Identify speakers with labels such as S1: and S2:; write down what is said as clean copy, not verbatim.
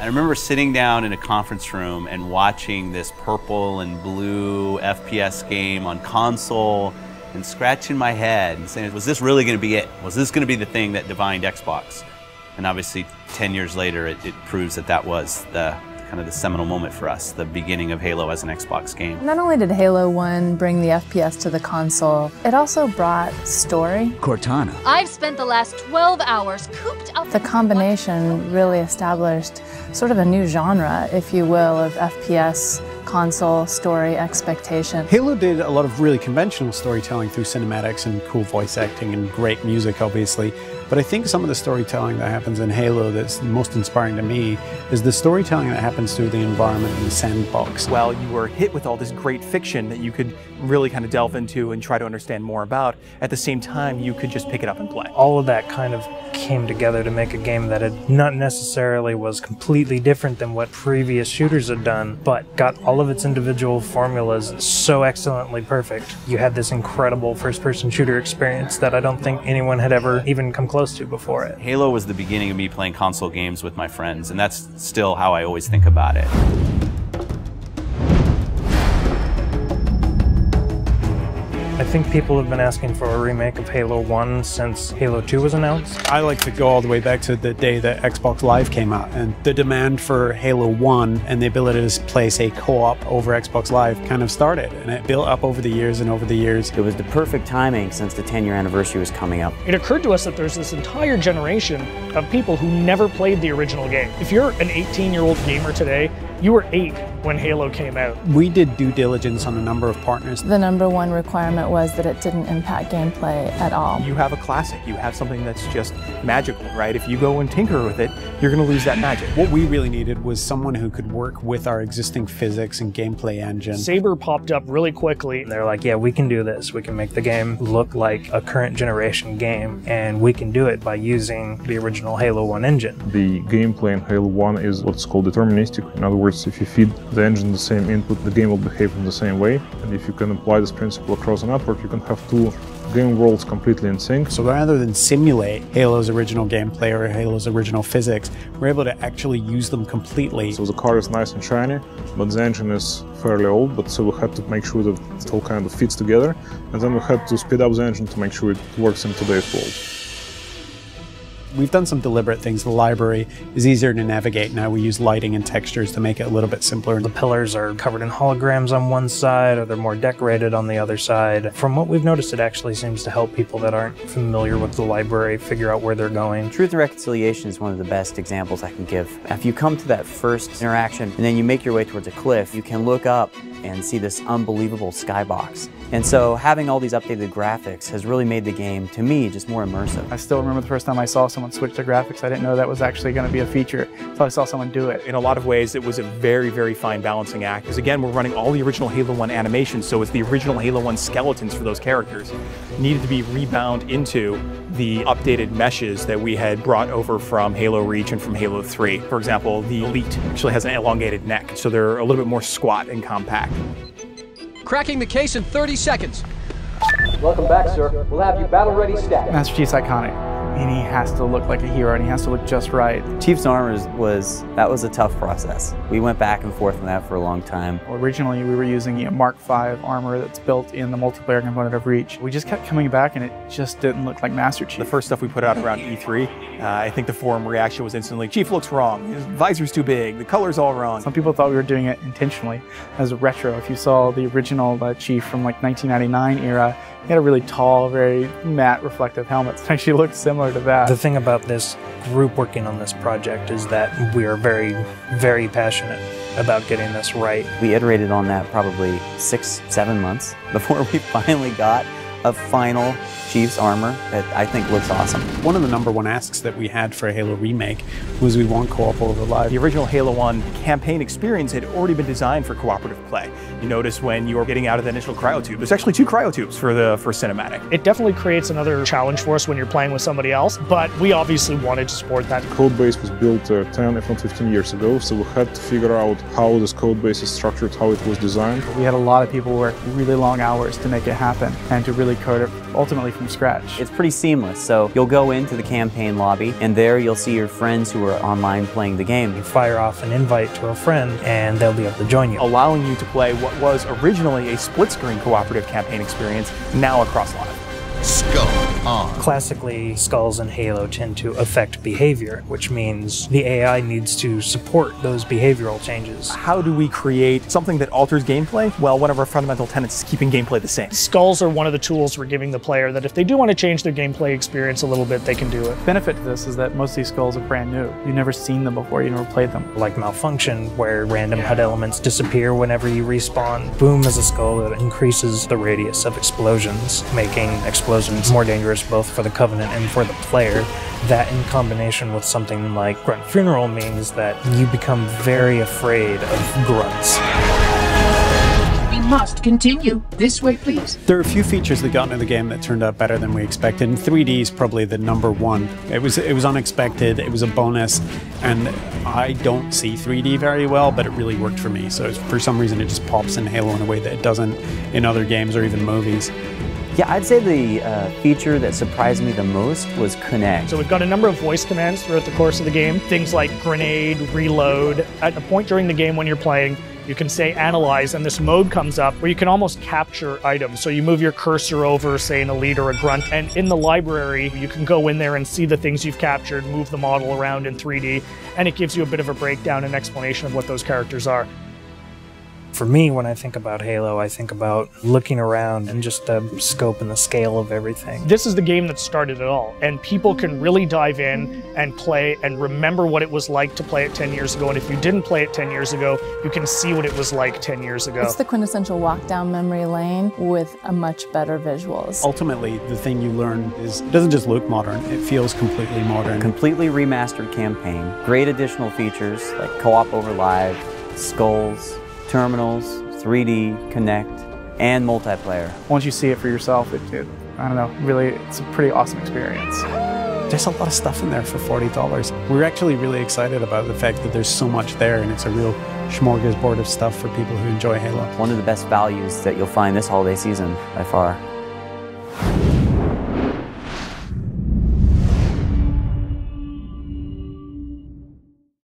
S1: I remember sitting down in a conference room and watching this purple and blue FPS game on console and scratching my head and saying, was this really going to be it? Was this going to be the thing that defined Xbox? And obviously 10 years later it proves that that was the kind of the seminal moment for us, the beginning of Halo as an Xbox game.
S2: Not only did Halo 1 bring the FPS to the console, it also brought story.
S3: Cortana.
S4: I've spent the last 12 hours cooped up.
S2: The combination really established sort of a new genre, if you will, of FPS console story expectation.
S5: Halo did a lot of really conventional storytelling through cinematics and cool voice acting and great music, obviously. But I think some of the storytelling that happens in Halo that's most inspiring to me is the storytelling that happens through the environment and the sandbox.
S6: While you were hit with all this great fiction that you could really kind of delve into and try to understand more about, at the same time you could just pick it up and play.
S7: All of that kind of came together to make a game that had not necessarily was completely different than what previous shooters had done, but got all of its individual formulas so excellently perfect. You had this incredible first-person shooter experience that I don't think anyone had ever even come close to before it.
S1: Halo was the beginning of me playing console games with my friends, and that's still how I always think about it.
S7: I think people have been asking for a remake of Halo 1 since Halo 2 was announced.
S5: I like to go all the way back to the day that Xbox Live came out, and the demand for Halo 1 and the ability to play, say, co-op over Xbox Live kind of started, and it built up over the years and over the years.
S3: It was the perfect timing since the 10-year anniversary was coming up.
S8: It occurred to us that there's this entire generation of people who never played the original game. If you're an 18-year-old gamer today, you were 8 when Halo came out.
S5: We did due diligence on a number of partners.
S2: The number one requirement was that it didn't impact gameplay at all.
S6: You have a classic, you have something that's just magical, right? If you go and tinker with it, you're going to lose that magic.
S5: What we really needed was someone who could work with our existing physics and gameplay engine.
S8: Saber popped up really quickly.
S7: They're like, yeah, we can do this. We can make the game look like a current generation game, and we can do it by using the original Halo 1 engine.
S9: The gameplay in Halo 1 is what's called deterministic. In other words, if you feed the engine the same input, the game will behave in the same way. And if you can apply this principle across a network, you can have two game worlds completely in sync.
S5: So rather than simulate Halo's original gameplay or Halo's original physics, we're able to actually use them completely.
S9: So the car is nice and shiny, but the engine is fairly old, but so we had to make sure that it all kind of fits together. And then we had to speed up the engine to make sure it works in today's world.
S5: We've done some deliberate things. The library is easier to navigate now. We use lighting and textures to make it a little bit simpler.
S7: The pillars are covered in holograms on one side, or they're more decorated on the other side. From what we've noticed, it actually seems to help people that aren't familiar with the library figure out where they're going.
S3: Truth and Reconciliation is one of the best examples I can give. If you come to that first interaction and then you make your way towards a cliff, you can look up and see this unbelievable skybox. And so having all these updated graphics has really made the game, to me, just more immersive.
S10: I still remember the first time I saw someone switch to graphics. I didn't know that was actually going to be a feature until I saw someone do it.
S6: In a lot of ways, it was a very, very fine balancing act. Because again, we're running all the original Halo 1 animations, so it's the original Halo 1 skeletons for those characters needed to be rebound into the updated meshes that we had brought over from Halo Reach and from Halo 3. For example, the Elite actually has an elongated neck, so they're a little bit more squat and compact.
S11: Cracking the case in 30 seconds.
S12: Welcome back, sir. We'll have you battle ready stat.
S10: Master Chief's iconic, and he has to look like a hero, and he has to look just right.
S3: Chief's armor was a tough process. We went back and forth on that for a long time.
S10: Originally, we were using a Mark V armor that's built in the multiplayer component of Reach. We just kept coming back, and it just didn't look like Master Chief.
S6: The first stuff we put out around E3, I think the forum reaction was instantly, Chief looks wrong, his visor's too big, the color's all wrong.
S10: Some people thought we were doing it intentionally as a retro. If you saw the original Chief from like 1999 era, he had a really tall, very matte reflective helmet. It actually looked similar to that.
S7: The thing about this group working on this project is that we are very, very passionate about getting this right.
S3: We iterated on that probably 6-7 months before we finally got a final Chief's armor that I think looks awesome.
S5: One of the number one asks that we had for a Halo remake was we want co-op over live.
S6: The original Halo 1 campaign experience had already been designed for cooperative play. You notice when you were getting out of the initial cryotube, there's actually 2 cryotubes for the first cinematic.
S8: It definitely creates another challenge for us when you're playing with somebody else, but we obviously wanted to support that.
S9: The code base was built 10, if not 15 years ago, so we had to figure out how this code base is structured, how it was designed.
S10: We had a lot of people work really long hours to make it happen and to really code it ultimately from scratch.
S3: It's pretty seamless, so you'll go into the campaign lobby, and there you'll see your friends who are online playing the game.
S7: You fire off an invite to a friend, and they'll be able to join you,
S6: allowing you to play what was originally a split-screen cooperative campaign experience, now across live.
S13: Skull On.
S7: Classically, skulls in Halo tend to affect behavior, which means the AI needs to support those behavioral changes.
S6: How do we create something that alters gameplay? Well, one of our fundamental tenets is keeping gameplay the same.
S8: Skulls are one of the tools we're giving the player that if they do want to change their gameplay experience a little bit, they can do it.
S10: The benefit to this is that most of these skulls are brand new. You've never seen them before, you never played them.
S7: Like Malfunction, where random HUD elements disappear whenever you respawn. Boom is a skull that increases the radius of explosions, making explosions more dangerous both for the Covenant and for the player. That in combination with something like Grunt Funeral means that you become very afraid of grunts.
S13: We must continue. This way, please.
S5: There are a few features that got into the game that turned out better than we expected, and 3D is probably the number one. It was unexpected, it was a bonus, and I don't see 3D very well, but it really worked for me. So for some reason it just pops in Halo in a way that it doesn't in other games or even movies.
S3: Yeah, I'd say the feature that surprised me the most was Connect.
S8: So we've got a number of voice commands throughout the course of the game. Things like grenade, reload. At a point during the game when you're playing, you can say analyze, and this mode comes up where you can almost capture items. So you move your cursor over, say, an elite or a grunt, and in the library, you can go in there and see the things you've captured, move the model around in 3D, and it gives you a bit of a breakdown and explanation of what those characters are.
S7: For me, when I think about Halo, I think about looking around and just the scope and the scale of everything.
S8: This is the game that started it all, and people can really dive in and play and remember what it was like to play it 10 years ago, and if you didn't play it 10 years ago, you can see what it was like 10 years ago.
S2: It's the quintessential walk down memory lane with a much better visuals.
S5: Ultimately, the thing you learn is it doesn't just look modern, it feels completely modern.
S3: Completely remastered campaign, great additional features like co-op over live, skulls, terminals, 3D, Connect, and multiplayer.
S10: Once you see it for yourself, I don't know, really, it's a pretty awesome experience.
S5: There's a lot of stuff in there for $40. We're actually really excited about the fact that there's so much there, and it's a real smorgasbord of stuff for people who enjoy Halo.
S3: One of the best values that you'll find this holiday season by far.